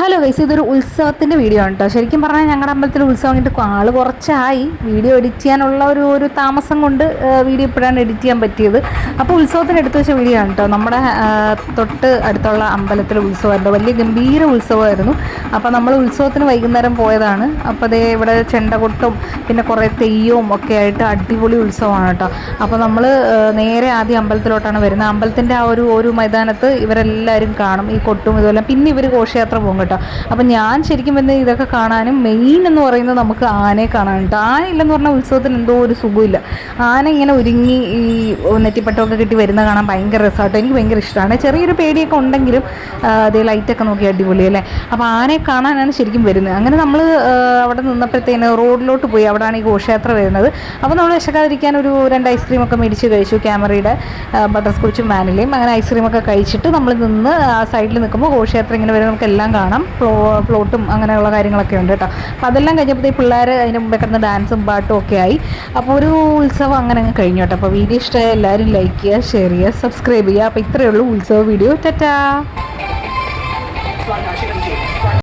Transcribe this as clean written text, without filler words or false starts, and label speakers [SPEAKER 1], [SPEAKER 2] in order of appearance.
[SPEAKER 1] Hello guys, ഇതൊരു ഉത്സവത്തിൻ്റെ video ആണ് കേട്ടോ. ശരിക്കും പറഞ്ഞാൽ ഞങ്ങളുടെ അമ്പലത്തിൽ ഉത്സവം കഴിഞ്ഞിട്ട് ആൾ കുറച്ചായി. വീഡിയോ എഡിറ്റ് ചെയ്യാനുള്ള ഒരു താമസം കൊണ്ട് വീഡിയോ ഇപ്പോഴാണ് എഡിറ്റ് ചെയ്യാൻ പറ്റിയത്. അപ്പോൾ ഉത്സവത്തിന് എടുത്തു വെച്ച വീഡിയോ ആണ് കേട്ടോ. നമ്മുടെ തൊട്ട് അടുത്തുള്ള അമ്പലത്തിലെ ഉത്സവമായിരുന്നു, വലിയ ഗംഭീര ഉത്സവമായിരുന്നു. അപ്പോൾ നമ്മൾ ഉത്സവത്തിന് വൈകുന്നേരം പോയതാണ്. അപ്പോൾ അതേ ഇവിടെ ചെണ്ടകൊട്ടും പിന്നെ കുറേ തെയ്യവും ഒക്കെ ആയിട്ട് അടിപൊളി ഉത്സവമാണ് കേട്ടോ. അപ്പോൾ നമ്മൾ നേരെ ആദ്യം അമ്പലത്തിലോട്ടാണ് വരുന്നത്. അമ്പലത്തിൻ്റെ ആ ഒരു മൈതാനത്ത് ഇവരെല്ലാവരും കാണും ഈ കൊട്ടും ഇതുപോലെ. പിന്നെ ഇവർ ഘോഷയാത്ര പോകും കേട്ടോ. അപ്പം ഞാൻ ശരിക്കും വരുന്നത് ഇതൊക്കെ കാണാനും മെയിൻ എന്ന് പറയുന്നത് നമുക്ക് ആനയെ കാണാൻ കേട്ടോ. ആനയില്ലെന്ന് പറഞ്ഞാൽ ഉത്സവത്തിന് എന്തോ ഒരു സുഖമില്ല. ആന ഇങ്ങനെ ഒരുങ്ങി ഈ നെറ്റിപ്പട്ടമൊക്കെ കിട്ടി വരുന്ന കാണാൻ ഭയങ്കര രസമാട്ടോ. എനിക്ക് ഭയങ്കര ഇഷ്ടമാണ്. ചെറിയൊരു പേടിയൊക്കെ ഉണ്ടെങ്കിലും അതേ ലൈറ്റൊക്കെ നോക്കി അടിപൊളി അല്ലേ. അപ്പോൾ ആനയെ കാണാനാണ് ശരിക്കും വരുന്നത്. അങ്ങനെ നമ്മൾ അവിടെ നിന്നപ്പോഴത്തേന് റോഡിലോട്ട് പോയി. അവിടെയാണ് ഈ ഘോഷയാത്ര വരുന്നത്. അപ്പോൾ നമ്മൾ വിശക്കാതിരിക്കാൻ ഒരു 2 ഐസ്ക്രീമൊക്കെ മേടിച്ച് കഴിച്ചു. ക്യാമറയുടെ ബട്ടർ സ്കോച്ചും വാനിലയും അങ്ങനെ ഐസ്ക്രീമൊക്കെ കഴിച്ചിട്ട് നമ്മൾ നിന്ന് ആ സൈഡിൽ നിൽക്കുമ്പോൾ ഘോഷയാത്ര ഇങ്ങനെ വരും. നമുക്കെല്ലാം കാണാം. ഫ്ലോട്ടും അങ്ങനെയുള്ള കാര്യങ്ങളൊക്കെ ഉണ്ട് കേട്ടോ. അപ്പോൾ അതെല്ലാം കഴിഞ്ഞപ്പോൾ ഈ പിള്ളേർ അതിന് മുമ്പേ കിടന്ന് ഡാൻസും പാട്ടും ഒക്കെ ആയി. അപ്പോൾ ഒരു ഉത്സവം അങ്ങനെ അങ്ങ് കഴിഞ്ഞു കേട്ടോ. അപ്പോൾ വീഡിയോ ഇഷ്ടമായ എല്ലാവരും ലൈക്ക് ചെയ്യുക, ഷെയർ ചെയ്യുക, സബ്സ്ക്രൈബ് ചെയ്യുക. അപ്പോൾ ഇത്രയേ ഉള്ളൂ ഉത്സവ വീഡിയോ. ടാറ്റാ.